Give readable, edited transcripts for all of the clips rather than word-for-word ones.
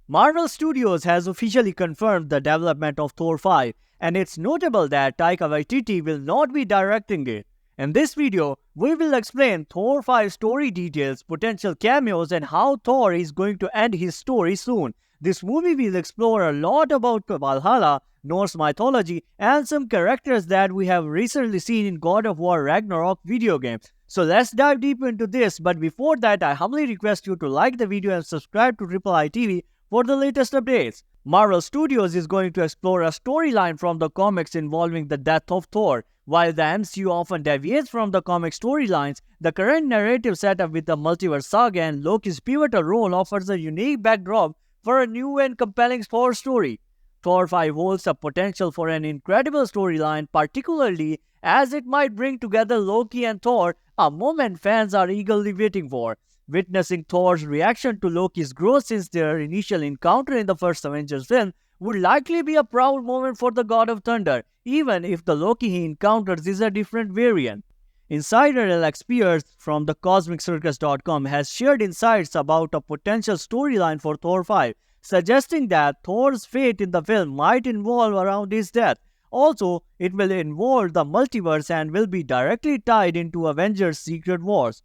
Marvel Studios has officially confirmed the development of Thor 5, and it's notable that Taika Waititi will not be directing it. In this video, we will explain Thor 5 story details, potential cameos, and how Thor is going to end his story soon. This movie will explore a lot about Valhalla, Norse mythology, and some characters that we have recently seen in God of War Ragnarok video game. So let's dive deep into this, but before that, I humbly request you to like the video and subscribe to Triple I TV for the latest updates. Marvel Studios is going to explore a storyline from the comics involving the death of Thor. While the MCU often deviates from the comic storylines, the current narrative setup with the Multiverse Saga and Loki's pivotal role offers a unique backdrop for a new and compelling Thor story. Thor 5 holds the potential for an incredible storyline, particularly as it might bring together Loki and Thor, a moment fans are eagerly waiting for. Witnessing Thor's reaction to Loki's growth since their initial encounter in the first Avengers film would likely be a proud moment for the God of Thunder, even if the Loki he encounters is a different variant. Insider Alex Pierce from the CosmicCircus.com has shared insights about a potential storyline for Thor 5, suggesting that Thor's fate in the film might involve around his death. Also, it will involve the multiverse and will be directly tied into Avengers Secret Wars.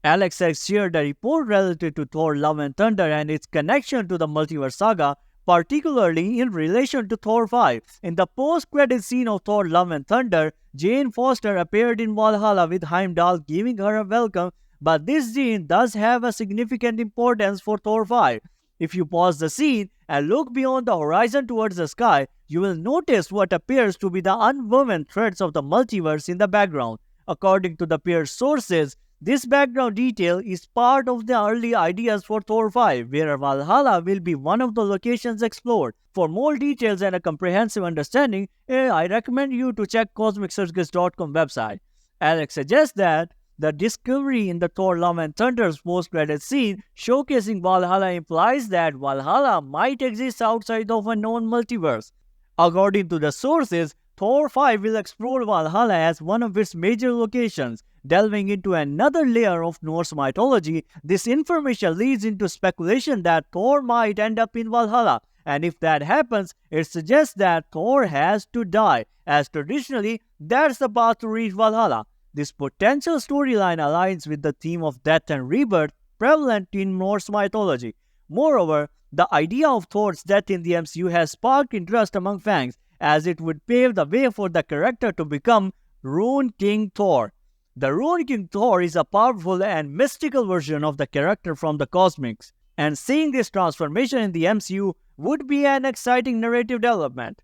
Alex has shared a report related to Thor Love and Thunder and its connection to the Multiverse Saga, particularly in relation to Thor 5. In the post-credit scene of Thor Love and Thunder, Jane Foster appeared in Valhalla with Heimdall giving her a welcome, but this scene does have a significant importance for Thor 5. If you pause the scene and look beyond the horizon towards the sky, you will notice what appears to be the unwoven threads of the multiverse in the background. According to the Pierce sources, this background detail is part of the early ideas for Thor 5, where Valhalla will be one of the locations explored. For more details and a comprehensive understanding, I recommend you to check CosmicCircus.com website. Alex suggests that the discovery in the Thor Love and Thunder's post-credit scene showcasing Valhalla implies that Valhalla might exist outside of a known multiverse. According to the sources, Thor 5 will explore Valhalla as one of its major locations. Delving into another layer of Norse mythology, this information leads into speculation that Thor might end up in Valhalla, and if that happens, it suggests that Thor has to die, as traditionally, that's the path to reach Valhalla. This potential storyline aligns with the theme of death and rebirth prevalent in Norse mythology. Moreover, the idea of Thor's death in the MCU has sparked interest among fans, as it would pave the way for the character to become RUNE King Thor. The RUNE King Thor is a powerful and mystical version of the character from the comics, and seeing this transformation in the MCU would be an exciting narrative development.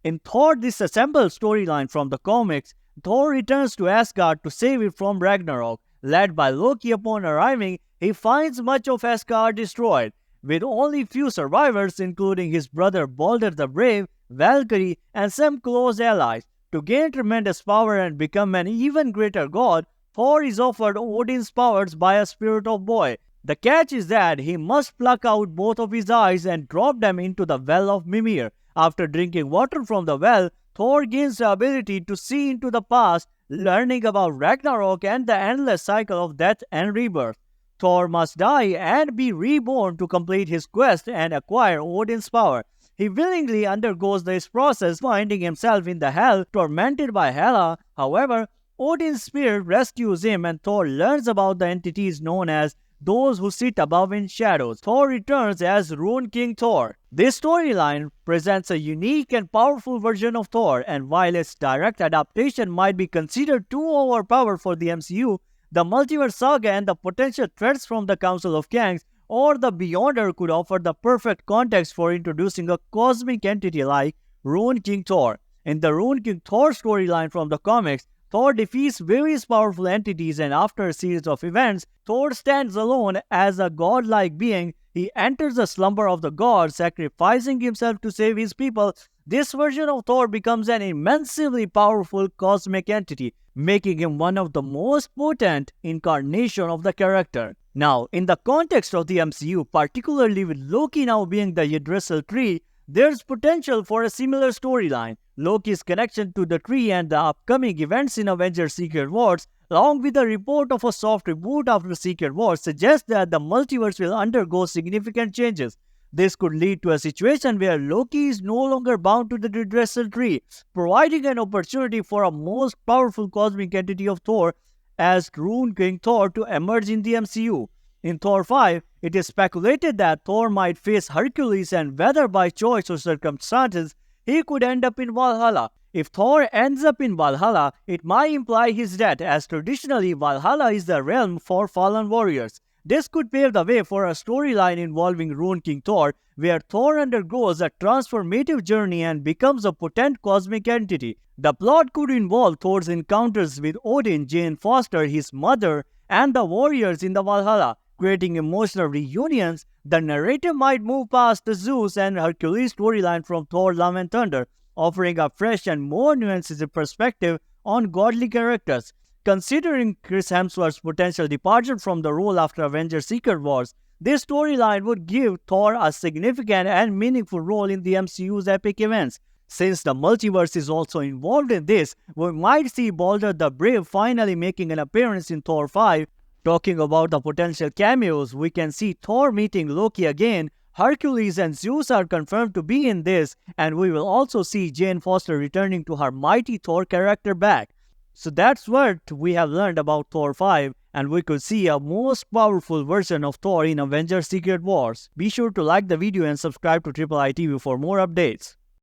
In Thor Disassembled storyline from the comics, Thor returns to Asgard to save it from Ragnarok. Led by Loki upon arriving, he finds much of Asgard destroyed, with only few survivors including his brother Balder the Brave, Valkyrie, and some close allies. To gain tremendous power and become an even greater god, Thor is offered Odin's powers by a spirit of boy. The catch is that he must pluck out both of his eyes and drop them into the well of Mimir. After drinking water from the well, Thor gains the ability to see into the past, learning about Ragnarok and the endless cycle of death and rebirth. Thor must die and be reborn to complete his quest and acquire Odin's power. He willingly undergoes this process, finding himself in the hell, tormented by Hela. However, Odin's spirit rescues him and Thor learns about the entities known as those who sit above in shadows. Thor returns as RUNE King Thor. This storyline presents a unique and powerful version of Thor, and while its direct adaptation might be considered too overpowered for the MCU, the Multiverse Saga and the potential threats from the Council of Kangs or the Beyonder could offer the perfect context for introducing a cosmic entity like RUNE King Thor. In the RUNE King Thor storyline from the comics, Thor defeats various powerful entities, and after a series of events, Thor stands alone as a godlike being. He enters the slumber of the gods, sacrificing himself to save his people. This version of Thor becomes an immensely powerful cosmic entity, making him one of the most potent incarnations of the character. Now, in the context of the MCU, particularly with Loki now being the Yggdrasil tree, there's potential for a similar storyline. Loki's connection to the tree and the upcoming events in Avengers Secret Wars, along with the report of a soft reboot after Secret Wars, suggests that the multiverse will undergo significant changes. This could lead to a situation where Loki is no longer bound to the redressal tree, providing an opportunity for a most powerful cosmic entity of Thor as RUNE King Thor to emerge in the MCU. In Thor 5, it is speculated that Thor might face Hercules, and whether by choice or circumstances, he could end up in Valhalla. If Thor ends up in Valhalla, it might imply his death, as traditionally Valhalla is the realm for fallen warriors. This could pave the way for a storyline involving RUNE King Thor, where Thor undergoes a transformative journey and becomes a potent cosmic entity. The plot could involve Thor's encounters with Odin, Jane Foster, his mother, and the warriors in the Valhalla, creating emotional reunions. The narrative might move past the Zeus and Hercules storyline from Thor Love and Thunder, offering a fresh and more nuanced perspective on godly characters. Considering Chris Hemsworth's potential departure from the role after Avengers Secret Wars, this storyline would give Thor a significant and meaningful role in the MCU's epic events. Since the multiverse is also involved in this, we might see Balder the Brave finally making an appearance in Thor 5. Talking about the potential cameos, we can see Thor meeting Loki again. Hercules and Zeus are confirmed to be in this, and we will also see Jane Foster returning to her mighty Thor character back. So that's what we have learned about Thor 5, and we could see a most powerful version of Thor in Avengers Secret Wars. Be sure to like the video and subscribe to Triple I TV for more updates.